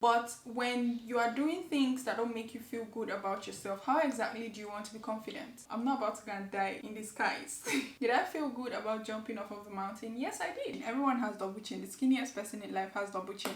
But when you are doing things that don't make you feel good about yourself, how exactly do you want to be confident? I'm not about to go and die in the skies. Did I feel good about jumping off of the mountain? Yes, I did. Everyone has double chin. The skinniest person in life has double chin.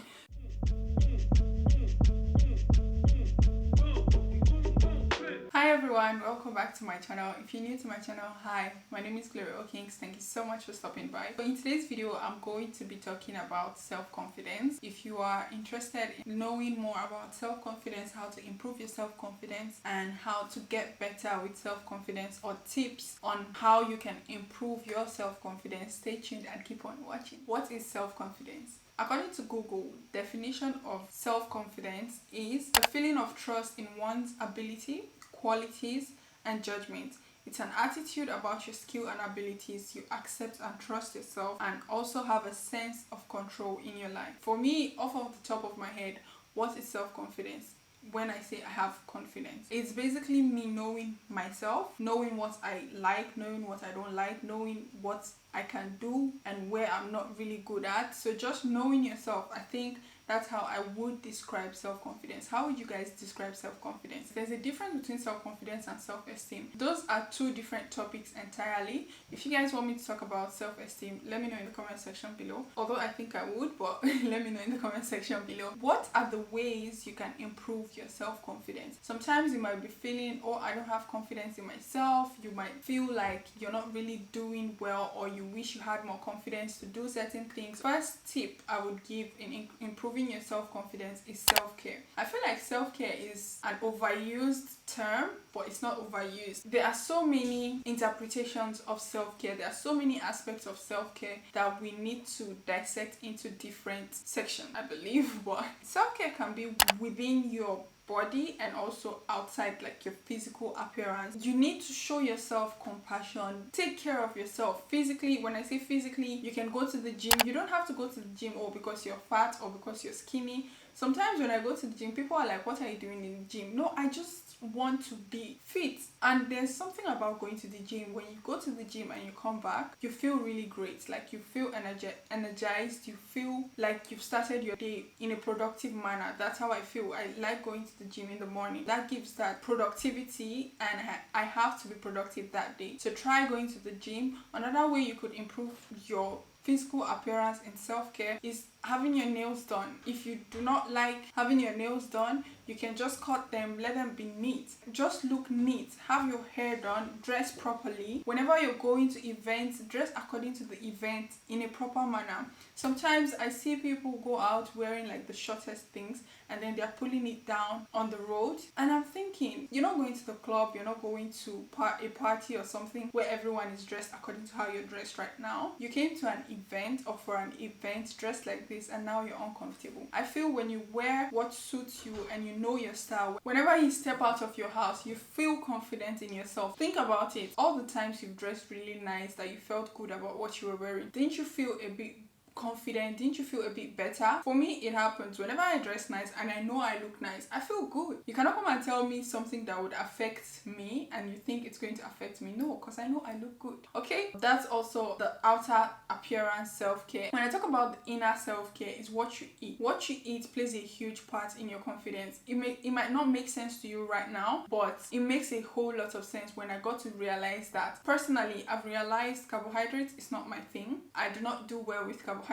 Hi everyone, welcome back to my channel. If you're new to my channel, hi, my name is Gloria Okings. Thank you so much for stopping by. So in today's video, I'm going to be talking about self-confidence. If you are interested in knowing more about self-confidence, how to improve your self-confidence and how to get better with self-confidence, or tips on how you can improve your self-confidence, stay tuned and keep on watching. What is self-confidence? According to Google, definition of self-confidence is a feeling of trust in one's ability, qualities, and judgment. It's an attitude about your skill and abilities. You accept and trust yourself and also have a sense of control in your life. For me, off of the top of my head, what is self-confidence? When I say I have confidence, it's basically me knowing myself, knowing what I like, knowing what I don't like, knowing what I can do and where I'm not really good at. So just knowing yourself, I think that's how I would describe self-confidence. How would you guys describe self-confidence? There's a difference between self-confidence and self-esteem. Those are two different topics entirely. If you guys want me to talk about self-esteem, let me know in the comment section below. Although I think I would, but let me know in the comment section below. What are the ways you can improve your self-confidence? Sometimes you might be feeling, oh, I don't have confidence in myself. You might feel like you're not really doing well, or you wish you had more confidence to do certain things. First tip I would give in improving your self-confidence is self-care. I feel like self-care is an overused term, but it's not overused. There are so many interpretations of self-care. There are so many aspects of self-care that we need to dissect into different sections, I believe. But self-care can be within your body and also outside, like your physical appearance. You need to show yourself compassion. Take care of yourself physically. When I say physically, you can go to the gym. You don't have to go to the gym or because you're fat or because you're skinny. Sometimes when I go to the gym, people are like, what are you doing in the gym? No, I just want to be fit. And there's something about going to the gym. When you go to the gym and you come back, you feel really great. Like you feel energized. You feel like you've started your day in a productive manner. That's how I feel. I like going to the gym in the morning. That gives that productivity, and I have to be productive that day. So try going to the gym. Another way you could improve your physical appearance in self-care is having your nails done. If you do not like having your nails done, you can just cut them, let them be neat. Just look neat. Have your hair done, dress properly. Whenever you're going to events, dress according to the event in a proper manner. Sometimes I see people go out wearing like the shortest things and then they're pulling it down on the road. And I'm thinking, you're not going to the club, you're not going to a party or something where everyone is dressed according to how you're dressed right now. You came to an event or for an event dressed like this and now you're uncomfortable. I feel when you wear what suits you and you know your style, whenever you step out of your house, you feel confident in yourself. Think about it. All the times you've dressed really nice, that you felt good about what you were wearing, didn't you feel a bit confident? Didn't you feel a bit better? For me, it happens whenever I dress nice and I know I look nice. I feel good. You cannot come and tell me something that would affect me and you think it's going to affect me. No, because I know I look good. Okay, that's also the outer appearance self-care. When I talk about the inner self-care, is what you eat. What you eat plays a huge part in your confidence. It might not make sense to you right now, but it makes a whole lot of sense when I got to realize that. Personally, I've realized carbohydrates is not my thing. I do not do well with carbohydrates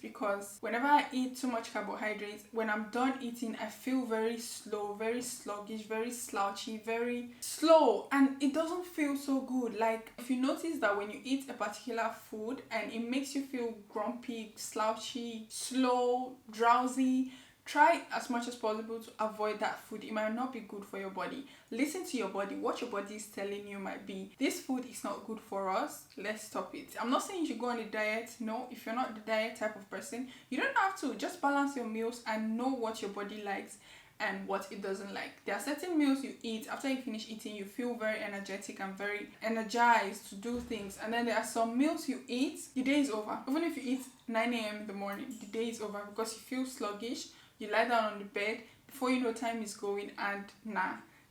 because whenever I eat too much carbohydrates, when I'm done eating, I feel very slow, very sluggish, very slouchy, very slow, and it doesn't feel so good. Like if you notice that when you eat a particular food and it makes you feel grumpy, slouchy, slow, drowsy, try as much as possible to avoid that food. It might not be good for your body. Listen to your body. What your body is telling you might be, this food is not good for us, let's stop it. I'm not saying you should go on a diet. No, if you're not the diet type of person, you don't have to. Just balance your meals and know what your body likes and what it doesn't like. There are certain meals you eat, after you finish eating, you feel very energetic and very energized to do things. And then there are some meals you eat, the day is over. Even if you eat 9 a.m. in the morning, the day is over because you feel sluggish. You lie down on the bed, before you know time is going, and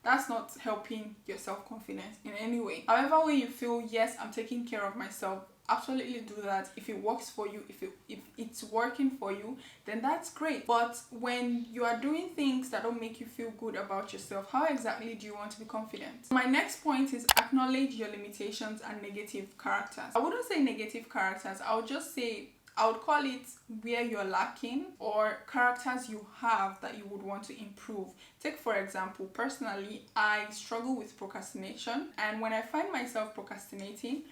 that's not helping your self-confidence in any way. However way you feel, yes, I'm taking care of myself, absolutely do that. If it works for you, if it's working for you, then that's great. But when you are doing things that don't make you feel good about yourself, how exactly do you want to be confident? My next point is acknowledge your limitations and negative characters. I wouldn't say negative characters, I would just say, I would call it where you're lacking or characters you have that you would want to improve. Take for example, personally, I struggle with procrastination, and when I find myself procrastinating,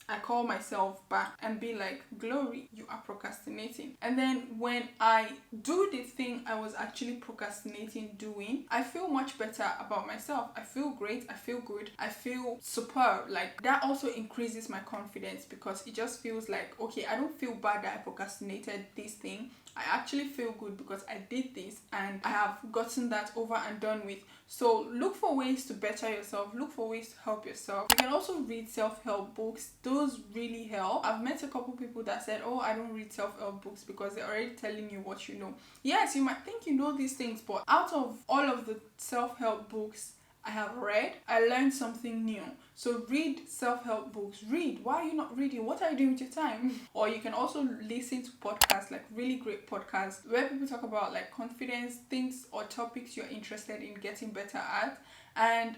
I call myself back and be like, Glory, you are procrastinating. And then when I do the thing I was actually procrastinating doing, I feel much better about myself. I feel great, I feel good, I feel superb. Like that also increases my confidence because it just feels like, okay, I don't feel bad that I procrastinated this thing. I actually feel good because I did this and I have gotten that over and done with. So look for ways to better yourself, look for ways to help yourself. You can also read self-help books. Those really help. I've met a couple people that said, oh, I don't read self-help books because they're already telling you what you know. Yes, you might think you know these things, but out of all of the self-help books I have read, I learned something new. So read self-help books. Read. Why are you not reading? What are you doing with your time? Or you can also listen to podcasts, like really great podcasts where people talk about like confidence, things or topics you're interested in getting better at. And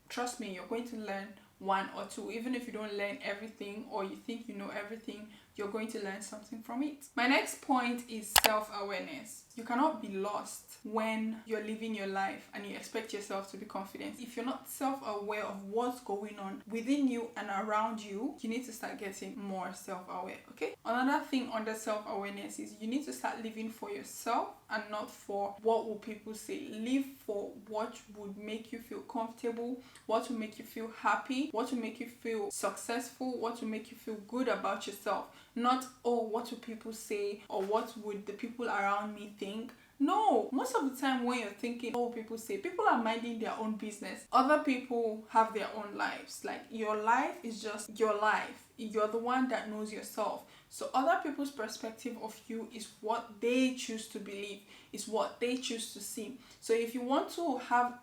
trust me, you're going to learn one or two. Even if you don't learn everything or you think you know everything, you're going to learn something from it. My next point is self-awareness. You cannot be lost when you're living your life and you expect yourself to be confident. If you're not self-aware of what's going on within you and around you, you need to start getting more self-aware, okay? Another thing under self-awareness is you need to start living for yourself and not for what will people say. Live for what would make you feel comfortable, what will make you feel happy, what will make you feel successful, what will make you feel good about yourself. Not, oh, what will people say or what would the people around me think. No, most of the time when you're thinking, oh, people say, people are minding their own business. Other people have their own lives. Like your life is just your life. You're the one that knows yourself. So other people's perspective of you is what they choose to believe, is what they choose to see. So if you want to have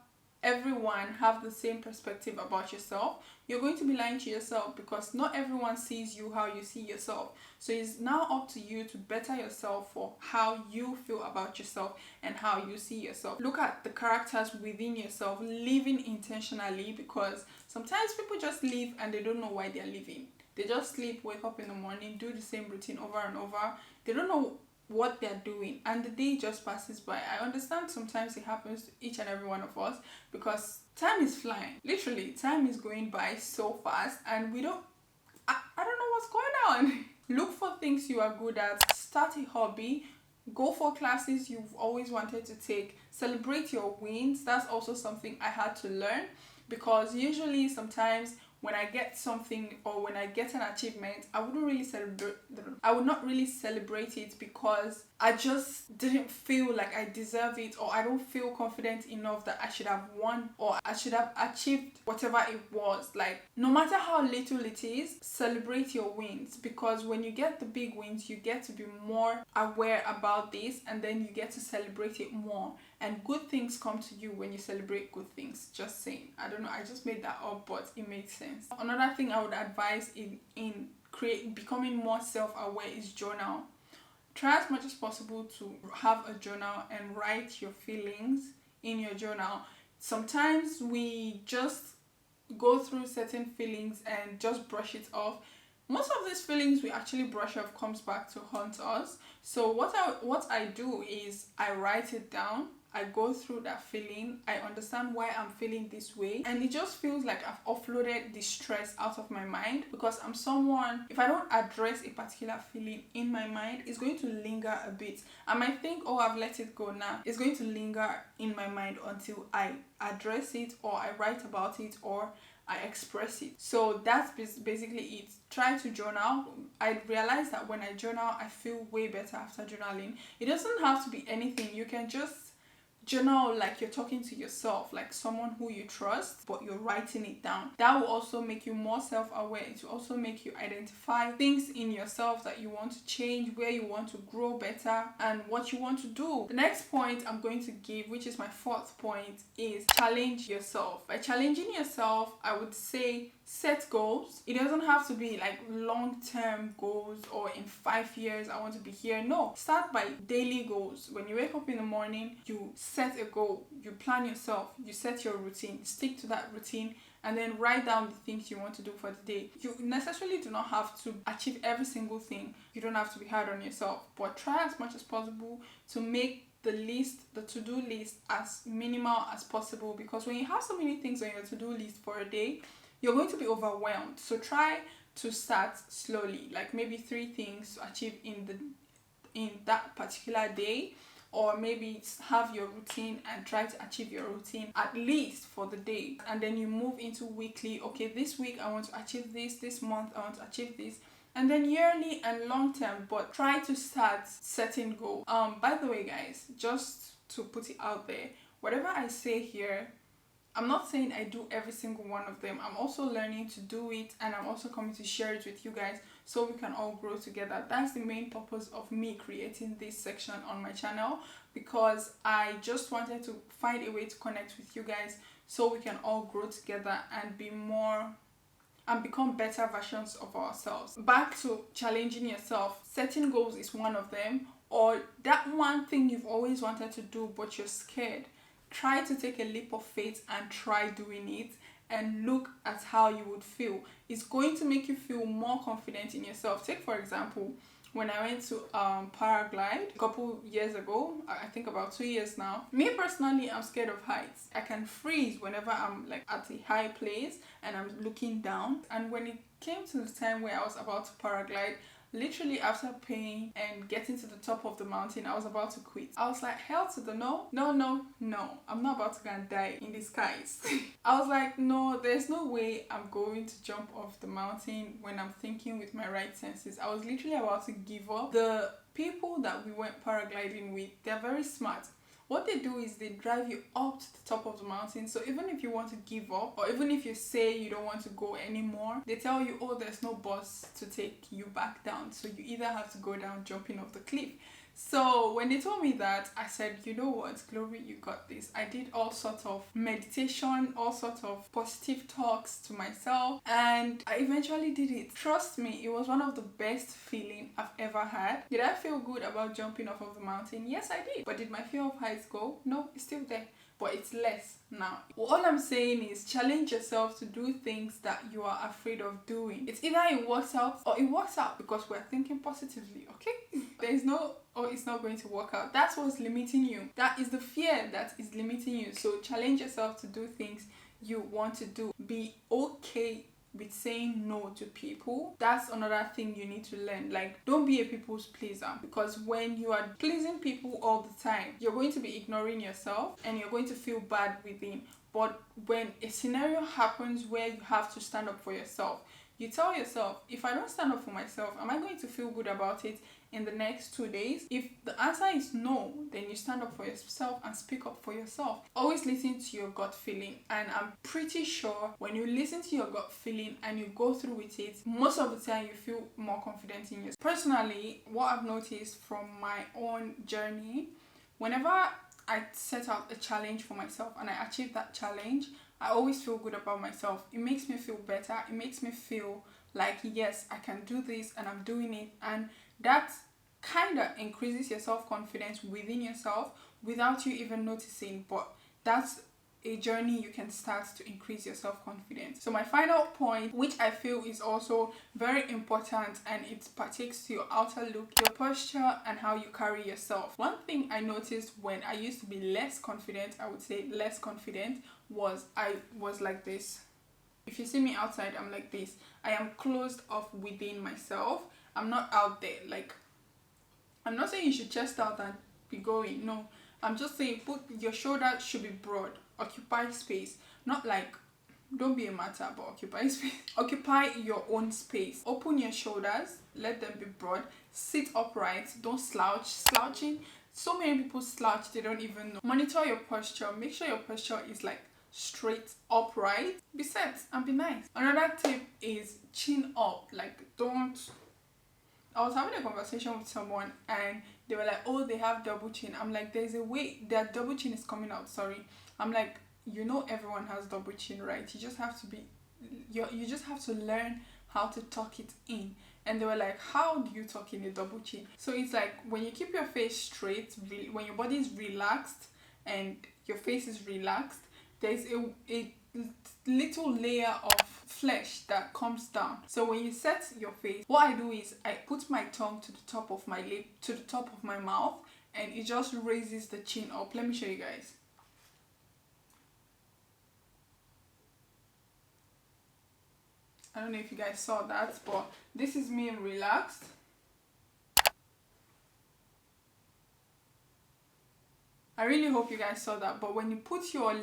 everyone have the same perspective about yourself, you're going to be lying to yourself because not everyone sees you how you see yourself. So it's now up to you to better yourself for how you feel about yourself and how you see yourself. Look at the characters within yourself, living intentionally, because sometimes people just live and they don't know why they're living. They just sleep, wake up in the morning, do the same routine over and over. They don't know what they're doing and the day just passes by. I understand sometimes it happens to each and every one of us because time is flying. Literally, time is going by so fast and I don't know what's going on. Look for things you are good at. Start a hobby. Go for classes you've always wanted to take. Celebrate your wins. That's also something I had to learn because usually sometimes when I get something or when I get an achievement, I would not really celebrate it because I just didn't feel like I deserve it, or I don't feel confident enough that I should have won or I should have achieved whatever it was. Like, no matter how little it is, celebrate your wins, because when you get the big wins, you get to be more aware about this and then you get to celebrate it more. And good things come to you when you celebrate good things. Just saying. I don't know, I just made that up, but it makes sense. Another thing I would advise in becoming more self-aware is journal. Try as much as possible to have a journal and write your feelings in your journal. Sometimes we just go through certain feelings and just brush it off. Most of these feelings we actually brush off comes back to haunt us. So what I do is I write it down. I go through that feeling. I understand why I'm feeling this way. And it just feels like I've offloaded the stress out of my mind, because I'm someone, if I don't address a particular feeling in my mind, it's going to linger a bit. I might think, oh, I've let it go now. It's going to linger in my mind until I address it, or I write about it, or I express it. So that's basically it. Try to journal. I realized that when I journal, I feel way better after journaling. It doesn't have to be anything. You can just Journal like you're talking to yourself, like someone who you trust, but you're writing it down. That will also make you more self-aware. It will also make you identify things in yourself that you want to change, where you want to grow better, and what you want to do. The next point I'm going to give, which is my fourth point, is challenge yourself. By challenging yourself, I would say set goals. It doesn't have to be like long-term goals or in 5 years I want to be here. No, start by daily goals. When you wake up in the morning, you set a goal, you plan yourself, you set your routine, stick to that routine, and then write down the things you want to do for the day. You necessarily do not have to achieve every single thing. You don't have to be hard on yourself, but try as much as possible to make the to-do list, as minimal as possible, because when you have so many things on your to-do list for a day, you're going to be overwhelmed. So try to start slowly, like maybe 3 things to achieve in that particular day, or maybe have your routine and try to achieve your routine at least for the day, and then you move into weekly. Okay, this week I want to achieve this month I want to achieve this, and then yearly and long term, but try to start setting goals. By the way guys, just to put it out there, whatever I say here, I'm not saying I do every single one of them. I'm also learning to do it, and I'm also coming to share it with you guys so we can all grow together. That's the main purpose of me creating this section on my channel, because I just wanted to find a way to connect with you guys so we can all grow together and become better versions of ourselves. Back to challenging yourself. Setting goals is one of them, or that one thing you've always wanted to do but you're scared. Try to take a leap of faith and try doing it, and look at how you would feel. It's going to make you feel more confident in yourself. Take for example, when I went to paraglide a couple years ago, I think about 2 years now. Me personally, I'm scared of heights. I can freeze whenever I'm like at a high place and I'm looking down. And when it came to the time where I was about to paraglide, literally after paying and getting to the top of the mountain, I was about to quit. I was like, hell to the no. I'm not about to go and die in the skies. I was like, no, there's no way I'm going to jump off the mountain when I'm thinking with my right senses. I was literally about to give up. The people that we went paragliding with, they're very smart. What they do is they drive you up to the top of the mountain. So even if you want to give up, or even if you say you don't want to go anymore, they tell you, oh, there's no bus to take you back down. So you either have to go down jumping off the cliff. So when they told me that, I said, you know what, Glory, you got this. I did all sorts of meditation, all sorts of positive talks to myself, and I eventually did it. Trust me, it was one of the best feelings I've ever had. Did I feel good about jumping off of the mountain? Yes, I did. But did my fear of heights go? No, it's still there. But it's less now. All I'm saying is challenge yourself to do things that you are afraid of doing. It's either it works out or it works out, because we're thinking positively, okay? There's no, oh, it's not going to work out. That's what's limiting you. That is the fear that is limiting you. So challenge yourself to do things you want to do. Be okay with saying no to people. That's another thing you need to learn. Like, don't be a people's pleaser, because when you are pleasing people all the time, you're going to be ignoring yourself and you're going to feel bad within. But when a scenario happens where you have to stand up for yourself, you tell yourself, if I don't stand up for myself, am I going to feel good about it in the next 2 days? If the answer is no, then you stand up for yourself and speak up for yourself. Always listen to your gut feeling, and I'm pretty sure when you listen to your gut feeling and you go through with it, most of the time you feel more confident in yourself. Personally, what I've noticed from my own journey, whenever I set out a challenge for myself and I achieve that challenge, I always feel good about myself. It makes me feel better. It makes me feel like, yes, I can do this and I'm doing it. And that kind of increases your self-confidence within yourself without you even noticing. But that's a journey you can start to increase your self-confidence. So my final point, which I feel is also very important, and it partakes to your outer look, your posture, and how you carry yourself. One thing I noticed when I used to be less confident, I would say less confident, was I was like this. If you see me outside, I'm like this. I am closed off within myself. I'm not out there. Like, I'm not saying you should chest out and be going. No, I'm just saying put your shoulders should be broad. Occupy space. Not like, don't be a matter, but occupy space. Occupy your own space. Open your shoulders. Let them be broad. Sit upright. Don't slouch. Slouching So many people slouch, they don't even know. Monitor your posture. Make sure your posture is like straight, upright. Be set and be nice. Another tip is chin up. Like, don't. I was having a conversation with someone and they were like, oh, they have double chin. I'm like, there's a way that double chin is coming out. Sorry. I'm like, you know, everyone has double chin, right? You just have to be, you just have to learn how to tuck it in. And they were like, how do you tuck in a double chin? So it's like when you keep your face straight, when your body is relaxed and your face is relaxed, there's a little layer of flesh that comes down. So when you set your face, what I do is I put my tongue to the top of my lip, to the top of my mouth, and it just raises the chin up. Let me show you guys. I don't know if you guys saw that, but this is me relaxed. I really hope you guys saw that, but when you put your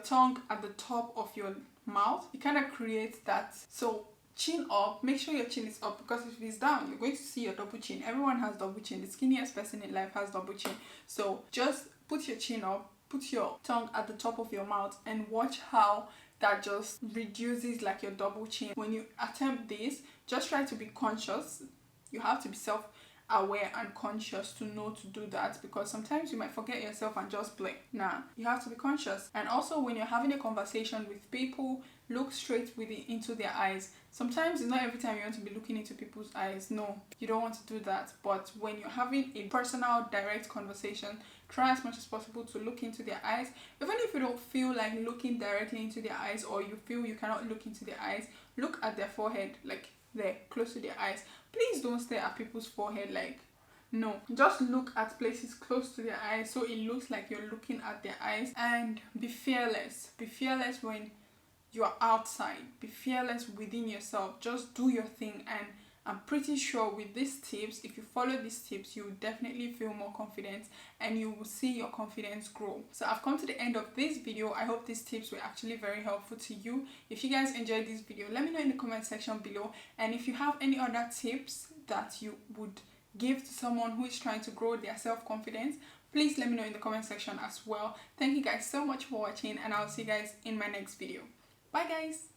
tongue at the top of your mouth, it kind of creates that. So chin up, make sure your chin is up, because if it's down, you're going to see your double chin. Everyone has double chin. The skinniest person in life has double chin. So just put your chin up, put your tongue at the top of your mouth, and watch how that just reduces like your double chin. When you attempt this, just try to be conscious. You have to be self-aware and conscious to know to do that, because sometimes you might forget yourself and just play. Nah, you have to be conscious. And also when you're having a conversation with people, look straight into their eyes. Sometimes it's not every time you want to be looking into people's eyes. No, you don't want to do that. But when you're having a personal, direct conversation, try as much as possible to look into their eyes. Even if you don't feel like looking directly into their eyes, or you feel you cannot look into their eyes, look at their forehead, like there, close to their eyes. Please don't stare at people's forehead. Like, no, just look at places close to their eyes so it looks like you're looking at their eyes. And be fearless. Be fearless when you're outside. Be fearless within yourself. Just do your thing, and I'm pretty sure with these tips, if you follow these tips, you will definitely feel more confident and you will see your confidence grow. So I've come to the end of this video. I hope these tips were actually very helpful to you. If you guys enjoyed this video, let me know in the comment section below. And if you have any other tips that you would give to someone who is trying to grow their self-confidence, please let me know in the comment section as well. Thank you guys so much for watching, and I'll see you guys in my next video. Bye guys!